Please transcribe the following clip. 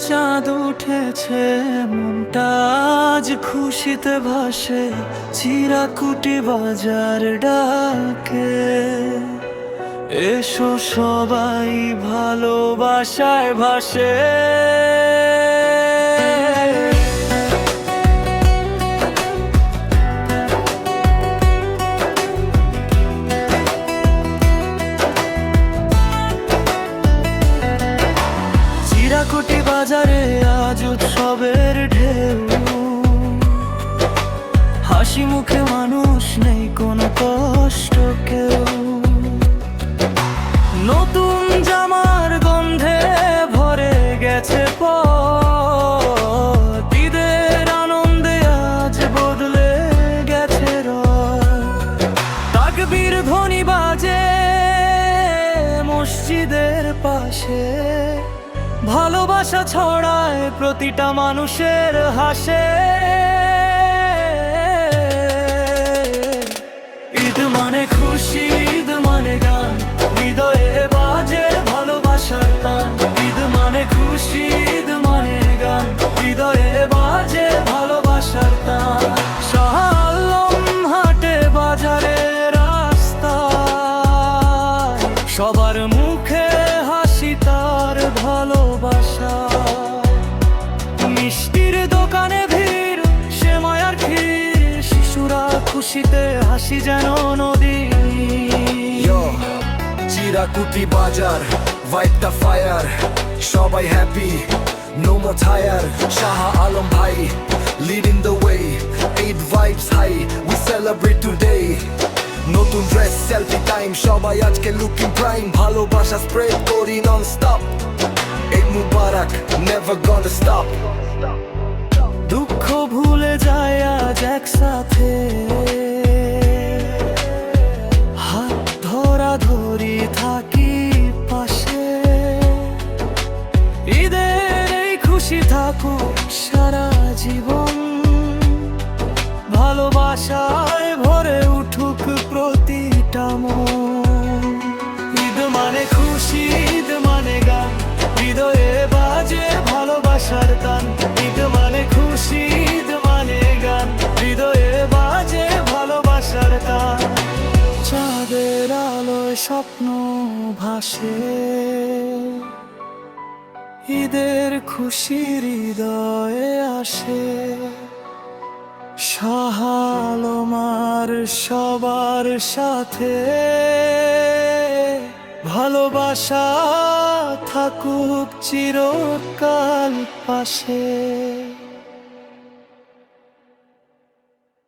চাঁদ উঠেছে, মনটা আজ খুশিতে ভাসে, চিরাকুটি বাজার ডাকে। এসো সবাই ভালোবাসায় ভাসে। চিরাকুটি বাজারে আজ উৎসবের ঢেউ, হাসি মুখে মানুষ, নেই কোনো কষ্ট কেউ। নতুন জামার গন্ধে ভরে গেছে পথ, ঈদের আনন্দে আজ বদলে গেছে রথ। তাকবীর ধ্বনি বাজে মসজিদের পাশে, ভালোবাসা ছড়ায় প্রতিটা মানুষের হাসে। ঈদ মানে খুশি, ঈদ মানে গান, হৃদয়ে বাজে ভালোবাসার টান। ঈদ মানে খুশি, ঈদ মানে গান, হৃদয়ে বাজে ভালোবাসার টান। শাহ আলম হাটে বাজারে রাস্তায়, সবার মুখে হাসি তার ভালোবাসা। মিষ্টির দোকানে ভিড়, সেমাই আর ক্ষীর, শিশুরা খুশিতে হাসি যেন নদী। চিরাকুটি বাজার, ভাইবটা ফায়ার, সবাই happy, no more tire. Shah Alam ভাই leading the way, Eid vibes high, we celebrate today. নতুন ড্রেস, সেলফি টাইম, সবাই আজকে লুকিং প্রাইম। ভালোবাসা স্প্রেড করি নন স্টপ, ঈদ মুবারক, নেভার গনা স্টপ। দুঃখ ভুলে যায় আজ একসাথে, হাত ধরাধরি থাকি পাশে। ঈদের এই খুশি থাকুক সারা জীবন, ভালোবাসায় ভরে উঠুক প্রতিটা মন। ঈদ মানে খুশি, ঈদ মানে গান, হৃদয়ে বাজে ভালোবাসার টান। ঈদ মানে খুশি, ঈদ মানে গান, হৃদয়ে বাজে ভালোবাসার টান। চাঁদের আলোয় স্বপ্ন ভাসে, ঈদের খুশি হৃদয়ে আসে। শাহ আলম আর সবার সাথে ভালোবাসা থাকুক চিরকাল পাশে।